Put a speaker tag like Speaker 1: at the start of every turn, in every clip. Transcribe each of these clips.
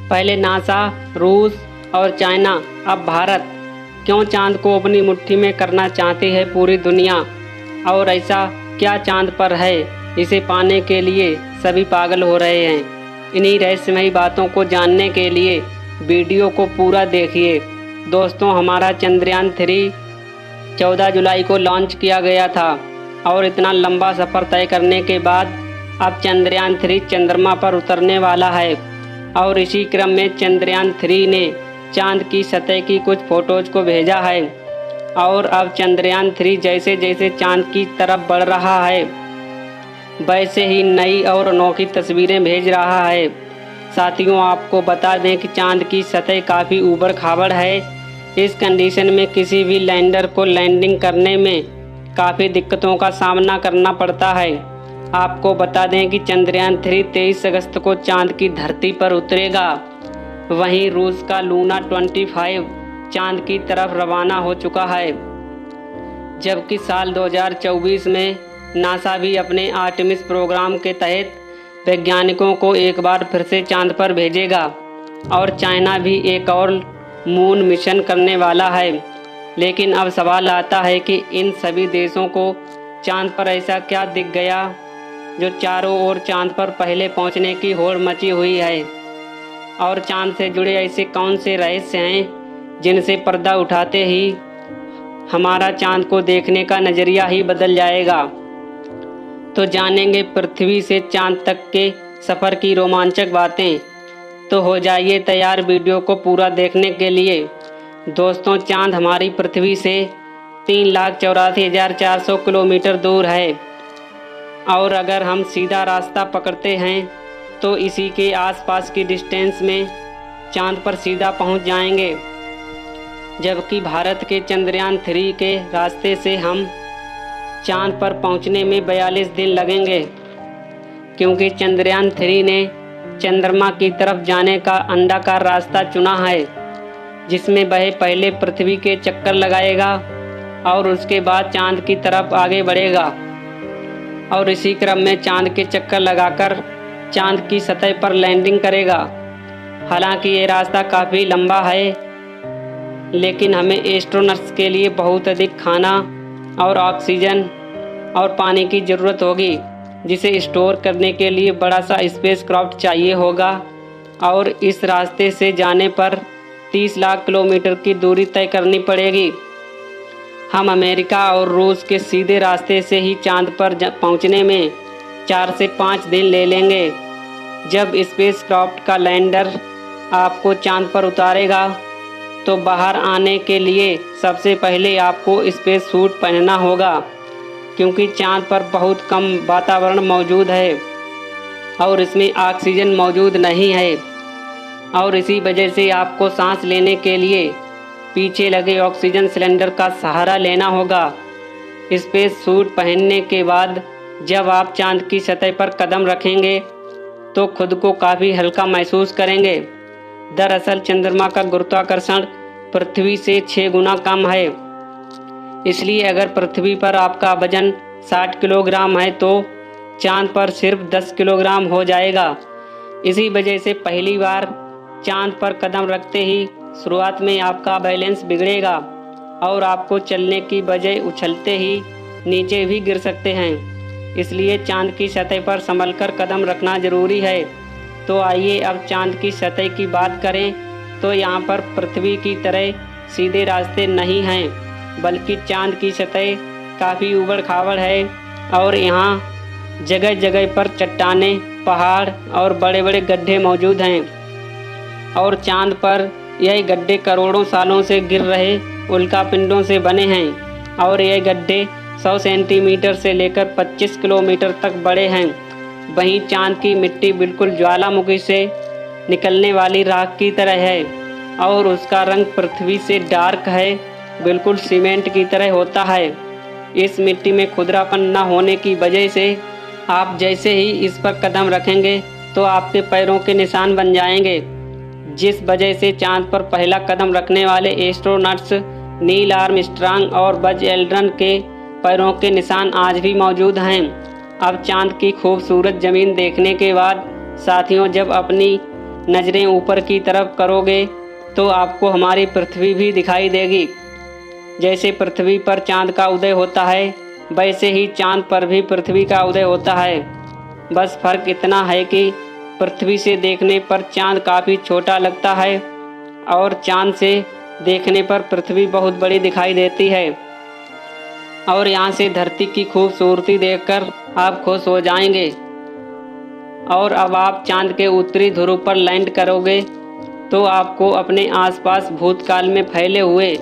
Speaker 1: पहले नासा, रूस और चाइना, अब भारत क्यों चांद को अपनी मुट्ठी में करना चाहती है पूरी दुनिया। और ऐसा क्या चांद पर है, इसे पाने के लिए सभी पागल हो रहे हैं। इन्हीं रहस्यमयी बातों को जानने के लिए वीडियो को पूरा देखिए। दोस्तों, हमारा चंद्रयान 3 14 जुलाई को लॉन्च किया गया था और इतना लंबा सफ़र तय करने के बाद अब चंद्रयान 3 चंद्रमा पर उतरने वाला है। और इसी क्रम में चंद्रयान 3 ने चांद की सतह की कुछ फ़ोटोज़ को भेजा है। और अब चंद्रयान 3 जैसे जैसे चांद की तरफ बढ़ रहा है, वैसे ही नई और अनोखी तस्वीरें भेज रहा है। साथियों, आपको बता दें कि चांद की सतह काफ़ी ऊबड़ खाबड़ है। इस कंडीशन में किसी भी लैंडर को लैंडिंग करने में काफ़ी दिक्कतों का सामना करना पड़ता है। आपको बता दें कि चंद्रयान 3 23 अगस्त को चांद की धरती पर उतरेगा। वहीं रूस का लूना 25 चांद की तरफ रवाना हो चुका है, जबकि साल 2024 में नासा भी अपने आर्टेमिस प्रोग्राम के तहत वैज्ञानिकों को एक बार फिर से चांद पर भेजेगा। और चाइना भी एक और मून मिशन करने वाला है। लेकिन अब सवाल आता है कि इन सभी देशों को चांद पर ऐसा क्या दिख गया जो चारों ओर चांद पर पहले पहुंचने की होड़ मची हुई है। और चांद से जुड़े ऐसे कौन से रहस्य हैं जिनसे पर्दा उठाते ही हमारा चांद को देखने का नज़रिया ही बदल जाएगा। तो जानेंगे पृथ्वी से चांद तक के सफ़र की रोमांचक बातें। तो हो जाइए तैयार वीडियो को पूरा देखने के लिए। दोस्तों, चांद हमारी पृथ्वी से 3,84,400 किलोमीटर दूर है। और अगर हम सीधा रास्ता पकड़ते हैं तो इसी के आसपास की डिस्टेंस में चांद पर सीधा पहुंच जाएंगे। जबकि भारत के चंद्रयान 3 के रास्ते से हम चांद पर पहुंचने में 42 दिन लगेंगे, क्योंकि चंद्रयान 3 ने चंद्रमा की तरफ जाने का अंडाकार रास्ता चुना है, जिसमें वह पहले पृथ्वी के चक्कर लगाएगा और उसके बाद चांद की तरफ आगे बढ़ेगा। और इसी क्रम में चांद के चक्कर लगाकर चांद की सतह पर लैंडिंग करेगा। हालांकि ये रास्ता काफ़ी लंबा है, लेकिन हमें एस्ट्रोनट्स के लिए बहुत अधिक खाना और ऑक्सीजन और पानी की ज़रूरत होगी, जिसे स्टोर करने के लिए बड़ा सा स्पेसक्राफ्ट चाहिए होगा। और इस रास्ते से जाने पर 30 लाख किलोमीटर की दूरी तय करनी पड़ेगी। हम अमेरिका और रूस के सीधे रास्ते से ही चांद पर पहुंचने में 4 से 5 दिन ले लेंगे। जब स्पेसक्राफ्ट का लैंडर आपको चांद पर उतारेगा तो बाहर आने के लिए सबसे पहले आपको स्पेस सूट पहनना होगा, क्योंकि चांद पर बहुत कम वातावरण मौजूद है और इसमें ऑक्सीजन मौजूद नहीं है। और इसी वजह से आपको सांस लेने के लिए पीछे लगे ऑक्सीजन सिलेंडर का सहारा लेना होगा। स्पेस सूट पहनने के बाद जब आप चांद की सतह पर कदम रखेंगे तो खुद को काफ़ी हल्का महसूस करेंगे। दरअसल चंद्रमा का गुरुत्वाकर्षण पृथ्वी से 6 गुना कम है, इसलिए अगर पृथ्वी पर आपका वजन 60 किलोग्राम है तो चांद पर सिर्फ 10 किलोग्राम हो जाएगा। इसी वजह से पहली बार चांद पर कदम रखते ही शुरुआत में आपका बैलेंस बिगड़ेगा और आपको चलने की बजाय उछलते ही नीचे भी गिर सकते हैं। इसलिए चांद की सतह पर संभलकर कदम रखना ज़रूरी है। तो आइए अब चांद की सतह की बात करें तो यहाँ पर पृथ्वी की तरह सीधे रास्ते नहीं हैं, बल्कि चांद की सतह काफ़ी ऊबड़ खाबड़ है और यहाँ जगह जगह पर चट्टानें, पहाड़ और बड़े बड़े गड्ढे मौजूद हैं। और चांद पर यह गड्ढे करोड़ों सालों से गिर रहे उल्कापिंडों से बने हैं और यह गड्ढे 100 सेंटीमीटर से लेकर 25 किलोमीटर तक बड़े हैं। वहीं चांद की मिट्टी बिल्कुल ज्वालामुखी से निकलने वाली राख की तरह है और उसका रंग पृथ्वी से डार्क है, बिल्कुल सीमेंट की तरह होता है। इस मिट्टी में खुरदरापन न होने की वजह से आप जैसे ही इस पर कदम रखेंगे तो आपके पैरों के निशान बन जाएंगे, जिस वजह से चांद पर पहला कदम रखने वाले एस्ट्रोनट्स नील आर्मस्ट्रांग और बज एल्ड्रिन के पैरों के निशान आज भी मौजूद हैं। अब चांद की खूबसूरत ज़मीन देखने के बाद साथियों, जब अपनी नज़रें ऊपर की तरफ करोगे तो आपको हमारी पृथ्वी भी दिखाई देगी। जैसे पृथ्वी पर चाँद का उदय होता है, वैसे ही चाँद पर भी पृथ्वी का उदय होता है। बस फ़र्क इतना है कि पृथ्वी से देखने पर चाँद काफ़ी छोटा लगता है और चाँद से देखने पर पृथ्वी बहुत बड़ी दिखाई देती है। और यहाँ से धरती की खूबसूरती देखकर आप खुश हो जाएंगे। और अब आप चाँद के उत्तरी ध्रुव पर लैंड करोगे तो आपको अपने आसपास भूतकाल में फैले हुए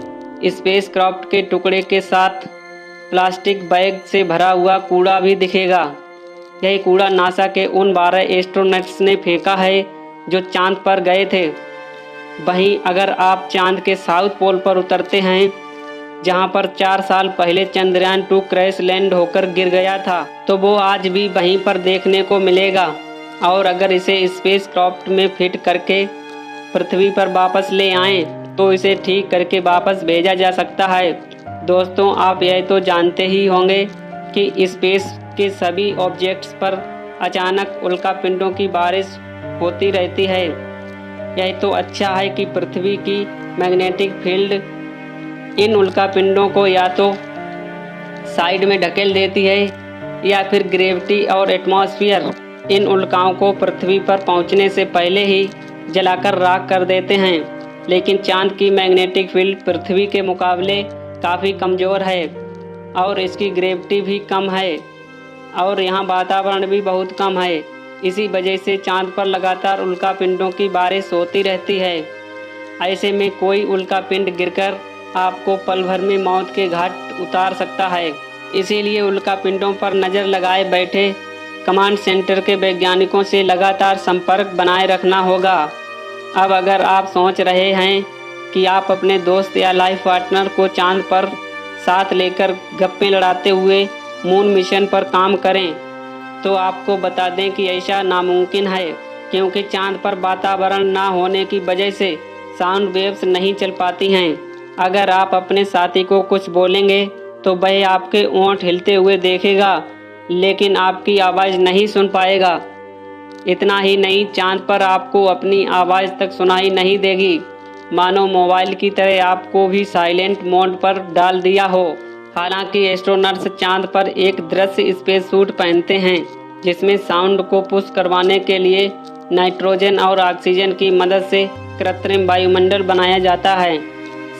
Speaker 1: स्पेसक्राफ्ट के टुकड़े के साथ प्लास्टिक बैग से भरा हुआ कूड़ा भी दिखेगा। यही कूड़ा नासा के उन 12 एस्ट्रोनॉट्स ने फेंका है जो चाँद पर गए थे। वहीं अगर आप चाँद के साउथ पोल पर उतरते हैं, जहां पर 4 साल पहले चंद्रयान 2 क्रैश लैंड होकर गिर गया था, तो वो आज भी वहीं पर देखने को मिलेगा। और अगर इसे स्पेसक्राफ्ट में फिट करके पृथ्वी पर वापस ले आएं तो इसे ठीक करके वापस भेजा जा सकता है। दोस्तों, आप यह तो जानते ही होंगे कि स्पेस के सभी ऑब्जेक्ट्स पर अचानक उल्कापिंडों की बारिश होती रहती है। यह तो अच्छा है कि पृथ्वी की मैग्नेटिक फील्ड इन उल्कापिंडों को या तो साइड में ढकेल देती है या फिर ग्रेविटी और एटमॉस्फेयर इन उल्काओं को पृथ्वी पर पहुंचने से पहले ही जलाकर राख कर देते हैं। लेकिन चांद की मैग्नेटिक फील्ड पृथ्वी के मुकाबले काफ़ी कमज़ोर है और इसकी ग्रेविटी भी कम है और यहाँ वातावरण भी बहुत कम है। इसी वजह से चांद पर लगातार उल्कापिंडों की बारिश होती रहती है। ऐसे में कोई उल्कापिंड गिरकर आपको पल भर में मौत के घाट उतार सकता है। इसीलिए उल्कापिंडों पर नज़र लगाए बैठे कमांड सेंटर के वैज्ञानिकों से लगातार संपर्क बनाए रखना होगा। अब अगर आप सोच रहे हैं कि आप अपने दोस्त या लाइफ पार्टनर को चांद पर साथ लेकर गप्पे लड़ाते हुए मून मिशन पर काम करें, तो आपको बता दें कि ऐसा नामुमकिन है, क्योंकि चांद पर वातावरण ना होने की वजह से साउंड वेव्स नहीं चल पाती हैं। अगर आप अपने साथी को कुछ बोलेंगे तो वह आपके ओंठ हिलते हुए देखेगा, लेकिन आपकी आवाज़ नहीं सुन पाएगा। इतना ही नहीं, चांद पर आपको अपनी आवाज़ तक सुनाई नहीं देगी, मानो मोबाइल की तरह आपको भी साइलेंट मोड पर डाल दिया हो। हालांकि एस्ट्रोनॉट्स चांद पर एक दृश्य स्पेस सूट पहनते हैं जिसमें साउंड को पुश करवाने के लिए नाइट्रोजन और ऑक्सीजन की मदद से कृत्रिम वायुमंडल बनाया जाता है।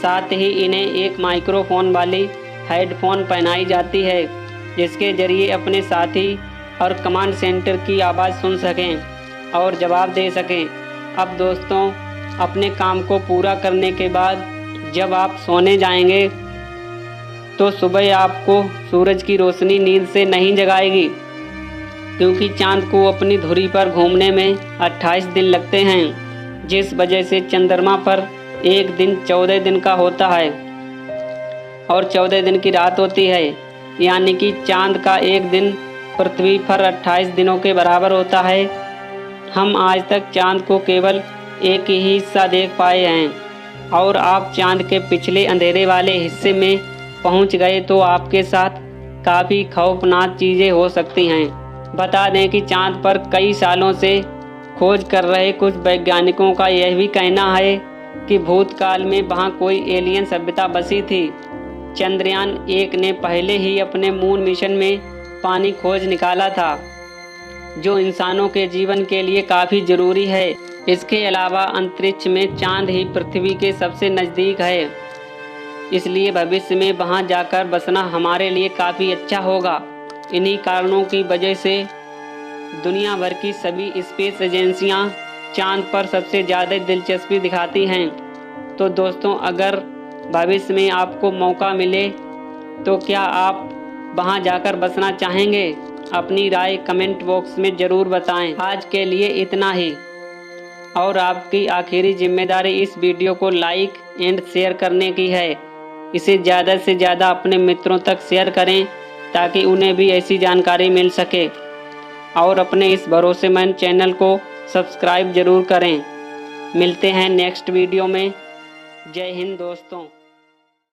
Speaker 1: साथ ही इन्हें एक माइक्रोफोन वाली हेडफोन पहनाई जाती है जिसके जरिए अपने साथी और कमांड सेंटर की आवाज़ सुन सकें और जवाब दे सकें। अब दोस्तों, अपने काम को पूरा करने के बाद जब आप सोने जाएंगे तो सुबह आपको सूरज की रोशनी नींद से नहीं जगाएगी, क्योंकि चांद को अपनी धुरी पर घूमने में 28 दिन लगते हैं, जिस वजह से चंद्रमा पर एक दिन 14 दिन का होता है और 14 दिन की रात होती है। यानी कि चांद का एक दिन पृथ्वी पर 28 दिनों के बराबर होता है। हम आज तक चांद को केवल एक ही हिस्सा देख पाए हैं और आप चांद के पिछले अंधेरे वाले हिस्से में पहुंच गए तो आपके साथ काफ़ी खौफनाक चीज़ें हो सकती हैं। बता दें कि चांद पर कई सालों से खोज कर रहे कुछ वैज्ञानिकों का यह भी कहना है कि भूतकाल में वहाँ कोई एलियन सभ्यता बसी थी। चंद्रयान 1 ने पहले ही अपने मून मिशन में पानी खोज निकाला था, जो इंसानों के जीवन के लिए काफ़ी ज़रूरी है। इसके अलावा अंतरिक्ष में चांद ही पृथ्वी के सबसे नज़दीक है, इसलिए भविष्य में वहां जाकर बसना हमारे लिए काफ़ी अच्छा होगा। इन्हीं कारणों की वजह से दुनिया भर की सभी स्पेस एजेंसियां चांद पर सबसे ज़्यादा दिलचस्पी दिखाती हैं। तो दोस्तों, अगर भविष्य में आपको मौका मिले तो क्या आप वहां जाकर बसना चाहेंगे? अपनी राय कमेंट बॉक्स में ज़रूर बताएं। आज के लिए इतना ही, और आपकी आखिरी जिम्मेदारी इस वीडियो को लाइक एंड शेयर करने की है। इसे ज़्यादा से ज़्यादा अपने मित्रों तक शेयर करें ताकि उन्हें भी ऐसी जानकारी मिल सके, और अपने इस भरोसेमंद चैनल को सब्सक्राइब ज़रूर करें। मिलते हैं नेक्स्ट वीडियो में। जय हिंद दोस्तों।